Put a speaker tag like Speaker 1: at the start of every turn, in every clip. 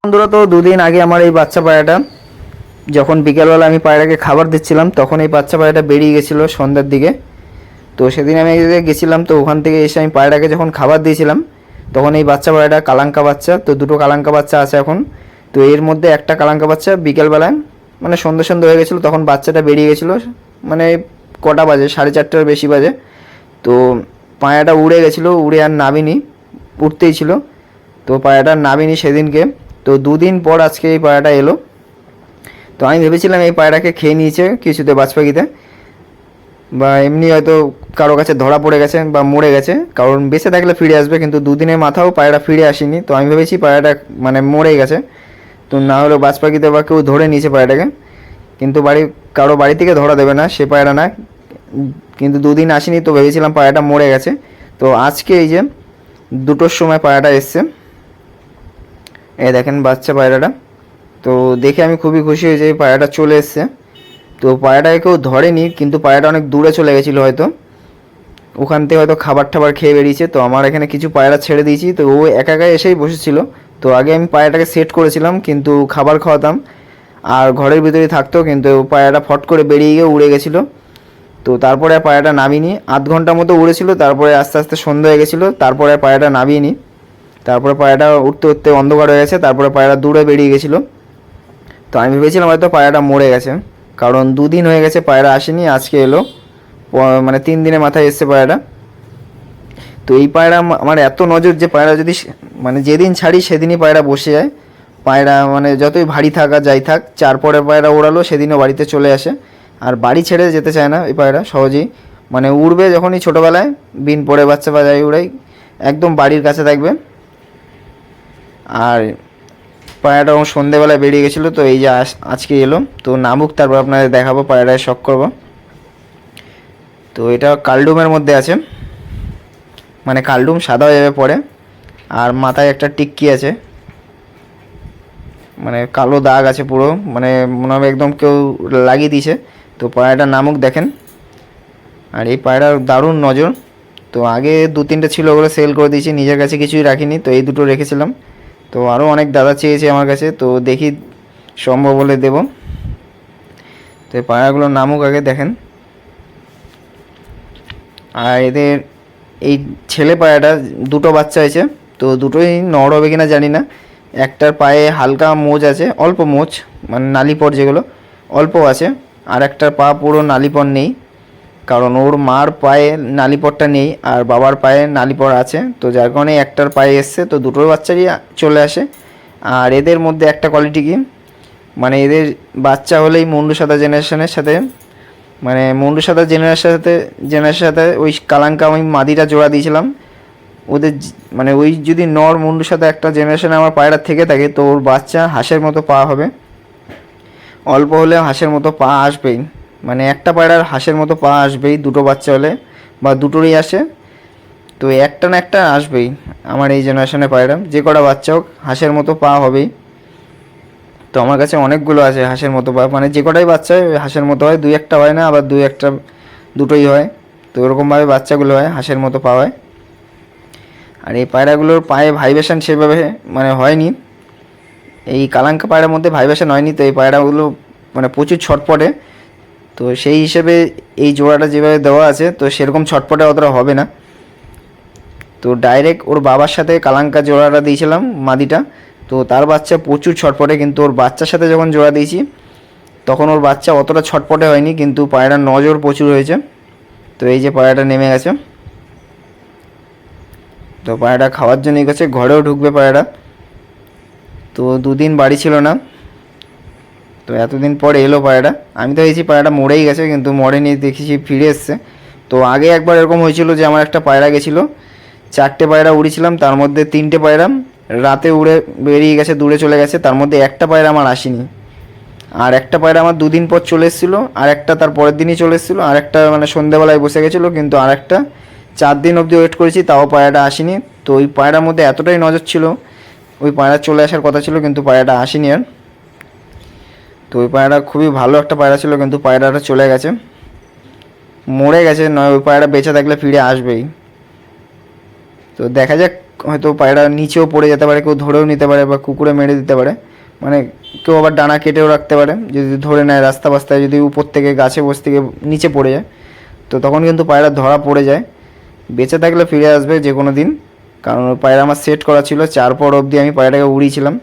Speaker 1: বন্ধুরা, তো দুদিন আগে আমার এই বাচ্চা পায়রাটা যখন বিকেলবেলা আমি পায়রাকে খাবার দিচ্ছিলাম তখন এই বাচ্চা পায়রাটা বেরিয়ে গেছিলো সন্ধ্যার দিকে। তো সেদিন আমি গেছিলাম, তো ওখান থেকে এসে আমি পায়রাকে যখন খাবার দিয়েছিলাম তখন এই বাচ্চা পায়রাটা কালাঙ্কা বাচ্চা, তো দুটো কালাঙ্কা বাচ্চা আছে এখন। তো এর মধ্যে একটা কালাঙ্কা বাচ্চা বিকেলবেলায় মানে সন্ধ্যা সন্ধ্যা হয়ে গেছিলো, তখন বাচ্চাটা বেরিয়ে গেছিলো। মানে কটা বাজে, 4:30টার বেশি বাজে। তো পায়রাটা উড়ে গেছিলো, উড়ে আর নামিনি, উঠতেই ছিল। তো পায়রাটা নামিনি সেদিনকে। তো দুদিন পর আজকে এই পায়রাটা এলো। তো আমি ভেবেছিলাম এই পায়রাকে খেয়ে নিয়েছে কিছুতে, বাজ পাখিতে, বা এমনি হয়তো কারো কাছে ধরা পড়ে গেছে বা মরে গেছে, কারণ বেঁচে থাকলে ফিরে আসবে, কিন্তু দুদিনের মাথাও পায়রা ফিরে আসেনি। তো আমি ভেবেছি পায়রাটা মানে মরে গেছে, তো না হলেও বাজ পাখিতে বা কেউ ধরে নিয়েছে পায়রাটাকে, কিন্তু কারো বাড়ি থেকে ধরা দেবে না, সে পায়রা না। কিন্তু দুদিন আসেনি, তো ভেবেছিলাম পায়রাটা মরে গেছে। তো আজকে এই যে 2টোর সময় পায়রাটা এসছে, এই দেখেন বাচ্চা পায়রাটা। তো দেখে আমি খুবই খুশি হয়েছি, এই পায়রাটা চলে এসছে। তো পায়রাটাকে কেউ ধরেনি, কিন্তু পায়রাটা অনেক দূরে চলে গেছিলো, হয়তো ওখান থেকে হয়তো খাবার টাবার খেয়ে বেরিয়েছে। তো আমার এখানে কিছু পায়রা ছেড়ে দিয়েছি, তো ও একা একা এসেই বসেছিল। তো আগে আমি পায়রাটাকে সেট করেছিলাম, কিন্তু খাবার খাওয়াতাম আর ঘরের ভিতরেই থাকতো, কিন্তু পায়রাটা ফট করে বেরিয়ে গিয়ে উড়ে গেছিলো। তো তারপরে আর পায়রাটা নামিনি, আধ ঘন্টার মতো উড়েছিল, তারপরে আস্তে আস্তে সন্ধ্যা হয়ে গেছিলো, তারপরে আর পায়রাটা নামিনি। তারপরে পায়রাটা উঠতে উঠতে অন্ধকার হয়ে গেছে, তারপরে পায়রা দূরে বেরিয়ে গেছিলো। তো আমি ভেবেছিলাম হয়তো পায়রাটা মরে গেছে, কারণ দুদিন হয়ে গেছে পায়রা আসেনি, আজকে এলো। মানে 3 দিনের মাথায় এসছে পায়রাটা। তো এই পায়রা আমার এত নজর যে পায়রা যদি মানে যেদিন ছাড়ি সেদিনই পায়রা বসে যায়। পায়রা মানে যতই ভারী থাক আর যাই থাক, 4 পরে পায়রা ওড়ালো সেদিনও বাড়িতে চলে আসে, আর বাড়ি ছেড়ে যেতে চায় না এই পায়রা সহজেই। মানে উড়বে যখনই ছোটোবেলায় বিন পড়ে বাচ্চা বা যাই উড়াই, একদম বাড়ির কাছে থাকবে। আর পায়রাটা সন্ধেবেলায় বেরিয়ে গেছিলো, তো এই যে আজকে এলো। তো নামুক, তারপর আপনাদের দেখাবো, পায়রায় শখ করবো। তো এটা কালডুমের মধ্যে আছে, মানে কালডুম সাদা হয়ে যাবে পরে, আর মাথায় একটা টিক্কি আছে, মানে কালো দাগ আছে পুরো, মানে মনে হবে একদম কেউ লাগিয়ে দিয়েছে। তো পায়রাটার নামুক দেখেন। আর এই পায়রার দারুণ নজর। তো আগে 2-3টে ছিল, ওগুলো সেল করে দিয়েছি, নিজের কাছে কিছুই রাখিনি, তো এই দুটো রেখেছিলাম। তো আরও অনেক দাদা চেয়েছে আমার কাছে, তো দেখি সম্ভব হলে দেব। তো এই পায়রাগুলোর নামুক আগে দেখেন। আর এদের এই ছেলে পায়রাটা 2টো বাচ্চা হয়েছে, তো দুটোই নর হবে কিনা জানি না। একটার পায়ে হালকা মোজ আছে, অল্প মোজ, মানে নালিপট যেগুলো অল্প আছে, আর একটার পা পুরো নালিপট নেই, কারণ ওর মার পায়ে নালিপটটা নেই আর বাবার পায়ে নালিপট আছে, তো যার কারণে একটার পায়ে এসছে। তো দুটোর বাচ্চারই চলে আসে। আর এদের মধ্যে একটা কোয়ালিটি কি, মানে এদের বাচ্চা হলেই মুন্ডু সাদা জেনারেশনের সাথে, মানে মুন্ডু সাদা জেনারেশনের সাথে ওই কালাঙ্কা আমি মাদিটা জোড়া দিয়েছিলাম ওদের, মানে ওই যদি নর মুন্ডুর সাথে একটা জেনারেশনে আমার পায়রা থেকে থাকে, তো ওর বাচ্চা হাঁসের মতো পা হবে, অল্প হলেও হাঁসের মতো পা আসবেই। মানে একটা পায়রার হাঁসের মতো পা আসবেই 2টো বাচ্চা হলে, বা দুটোরই আসে, তো একটা না একটা আসবেই। আমার এই জেনারেশনে পায়রা যে কটা বাচ্চা হোক হাঁসের মতো পা হবেই। তো আমার কাছে অনেকগুলো আছে হাঁসের মতো পা, মানে যে কটাই বাচ্চা হয় হাঁসের মতো হয়, 2-1টা হয় না, আবার 2-1টা দুটোই হয়। তো এরকমভাবে বাচ্চাগুলো হয়, হাঁসের মতো পা হয়। আর এই পায়রাগুলোর পায়ে ভাইব্রেশন সেভাবে মানে হয়নি, এই কালাঙ্কা পায়রার মধ্যে ভাইব্রেশন হয়নি, তো এই পায়রাগুলো মানে প্রচুর ছটপটে। তো সেই হিসেবে এই জোড়াটা যেভাবে দেওয়া আছে, তো সেরকম ছটপটে অতটা হবে না। তো ডাইরেক্ট ওর বাবার সাথে কালাঙ্কা জোড়াটা দিয়েছিলাম মাদিটা, তো তার বাচ্চা প্রচুর ছটপটে, কিন্তু ওর বাচ্চার সাথে যখন জোড়া দিয়েছি তখন ওর বাচ্চা অতটা ছটপটে হয়নি, কিন্তু পায়রার নজর প্রচুর হয়েছে। তো এই যে পায়রাটা নেমে গেছে, তো পায়রাটা খাওয়ার জন্যই গেছে, ঘরেও ঢুকবে পায়রা। তো 2 দিন বাড়ি ছিল না, তো এতদিন পরে এলো পায়রাটা। আমি তো ভেবেছি পায়রাটা মরেই গেছে, কিন্তু মরেনি, দেখেছি ফিরে এসছে। তো আগে একবার এরকম হয়েছিল যে আমার একটা পায়রা গেছিলো, 4টে পায়রা উড়েছিলাম, তার মধ্যে 3টে পায়রা রাতে উড়ে বেরিয়ে গেছে, দূরে চলে গেছে, তার মধ্যে একটা পায়রা আমার আসেনি। আর একটা পায়রা আমার 2 দিন পর চলে এসেছিলো, আর একটা তার পরের দিনই চলে এসেছিলো, আর একটা মানে সন্ধ্যেবেলায় বসে গেছিলো, কিন্তু আর একটা 4 দিন অবধি ওয়েট করেছি, তাও পায়রাটা আসেনি। তো ওই পায়রার মধ্যে এতটাই নজর ছিল, ওই পায়রা চলে আসার কথা ছিল, কিন্তু পায়রাটা আসেনি আর। তো ওই পায়রাটা খুবই ভালো একটা পায়রা ছিল, কিন্তু পায়রাটা চলে গেছে, মরে গেছে, নয় ওই পায়রা বেঁচে থাকলে ফিরে আসবেই। তো দেখা যাক হয়তো পায়রা নিচেও পড়ে যেতে পারে, কেউ ধরেও নিতে পারে বা কুকুরে মেরে দিতে পারে, মানে কেউ আবার ডানা কেটেও রাখতে পারে যদি ধরে নেয় রাস্তা বাস্তায়, যদি উপর থেকে গাছে বসে থেকে নিচে পড়ে যায়, তো তখন কিন্তু পায়রা ধরা পড়ে যায়। বেঁচে থাকলে ফিরে আসবে যে কোনো দিন, কারণ ওই পায়রা আমার সেট করা ছিল, 4 পর অবধি আমি পায়রাটাকে উড়িয়েছিলাম।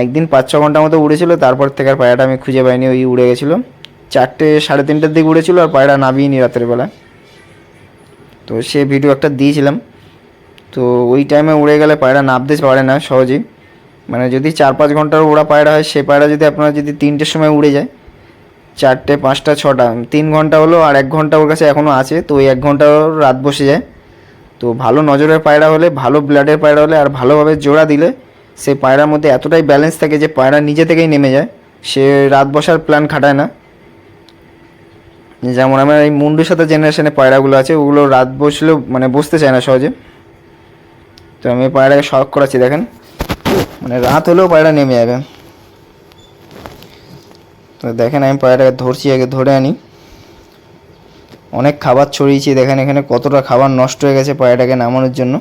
Speaker 1: একদিন 5-6 ঘন্টার মতো উড়েছিল, তারপর থেকে আর পায়রাটা আমি খুঁজে পাইনি, ওই উড়ে গেছিলো। 4টে 3:30টার দিকে উড়েছিল আর পায়রা নামিয়ে নি রাতের বেলা। তো সে ভিডিও একটা দিয়েছিলাম। তো ওই টাইমে উড়ে গেলে পায়রা নামতে পারে না সহজেই, মানে যদি 4-5 ঘন্টার ওড়া পায়রা হয়, সে পায়রা যদি আপনার যদি 3টের সময় উড়ে যায়, 4টে 5টা 6টা 3 ঘন্টা হলো, আর 1 ঘন্টা ওর কাছে এখনও আছে, তো ওই 1 ঘন্টা রাত বসে যায়। তো ভালো নজরের পায়রা হলে, ভালো ব্লাডের পায়রা হলে আর ভালোভাবে জোড়া দিলে সেই পায়রার মধ্যে এতটাই ব্যালেন্স থাকে যে পায়রা নিজে থেকেই নেমে যায়, সে রাত বসার প্ল্যান খাটায় না। যেমন আমার এই মুন্ডুর সাথে জেনারেশনে পায়রাগুলো আছে, ওগুলো রাত বসলেও মানে বসতে চায় না সহজে। তো আমি পায়রাকে শখ করাচ্ছি, দেখেন মানে রাত হলেও পায়রা নেমে যাবে। তো দেখেন আমি পায়রাটাকে ধরছি, আগে ধরে আনি। অনেক খাবার ছড়িয়েছি, দেখেন এখানে কতটা খাবার নষ্ট হয়ে গেছে পায়রাটাকে নামানোর জন্য।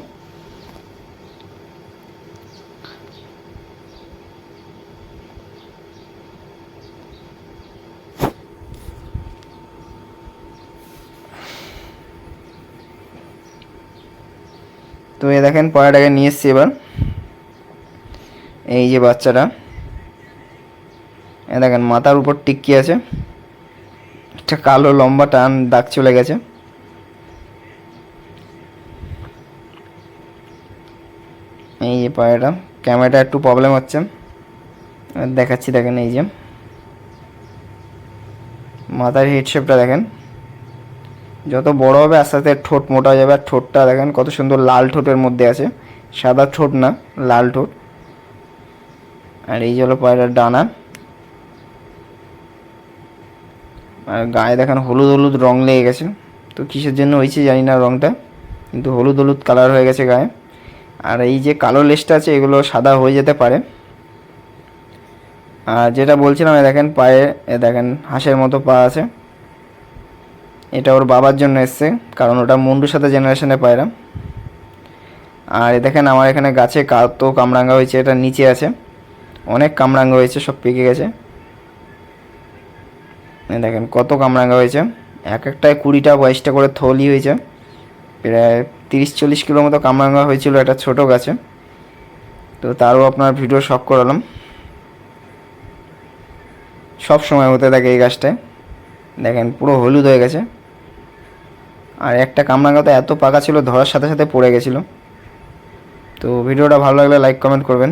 Speaker 1: তো এই দেখেন পায়রাটাকে নিয়ে এসছি এবার, এই যে বাচ্চাটা, এ দেখেন মাথার উপর টিক্কি আছে, একটা কালো লম্বা টান দাগ চলে গেছে। এই যে পায়রাটা, ক্যামেরাটা একটু প্রবলেম হচ্ছে, দেখাচ্ছি দেখেন। এই যে মাথার হেড শেপটা দেখেন, যত বড় হবে আস্তে আস্তে ঠোঁট মোটা হয়ে যাবে। আর ঠোঁটটা দেখেন কত সুন্দর লাল ঠোঁটের মধ্যে আছে, সাদা ঠোঁট না, লাল ঠোঁট। আর এই যে হলো পায়রার ডানা, আর গায়ে দেখেন হলুদ হলুদ রং লেগে গেছে, তো কিসের জন্য হয়েছে জানি না রংটা, কিন্তু হলুদ হলুদ কালার হয়ে গেছে গায়ে। আর এই যে কালো লেজটা আছে, এগুলো সাদা হয়ে যেতে পারে। আর যেটা বলছিলাম, দেখেন পায়ে দেখেন হাঁসের মতো পা আছে, এটা ওর বাবার জন্য এসছে, কারণ ওটা মুন্ডুর সাথে জেনারেশনে পায়রা। আর দেখেন আমার এখানে গাছে কত কামরাঙ্গা হয়েছে, এটা নিচে আছে, অনেক কামরাঙ্গা হয়েছে, সব পেকে গেছে। দেখেন কত কামরাঙ্গা হয়েছে, এক একটায় 20টা 22টা করে থলি হয়েছে, প্রায় 30-40 কিলো মতো কামরাঙ্গা হয়েছিল একটা ছোটো গাছে। তো তারও আপনার ভিডিও শখ করালাম, সব সময় হতে থাকে এই গাছটায়। দেখেন পুরো হলুদ হয়ে গেছে, আর একটা কামরাঙ্গা তো এত পাকা ছিল ধরার সাথে সাথে পড়ে গেছিলো। তো ভিডিওটা ভালো লাগলে লাইক কমেন্ট করবেন।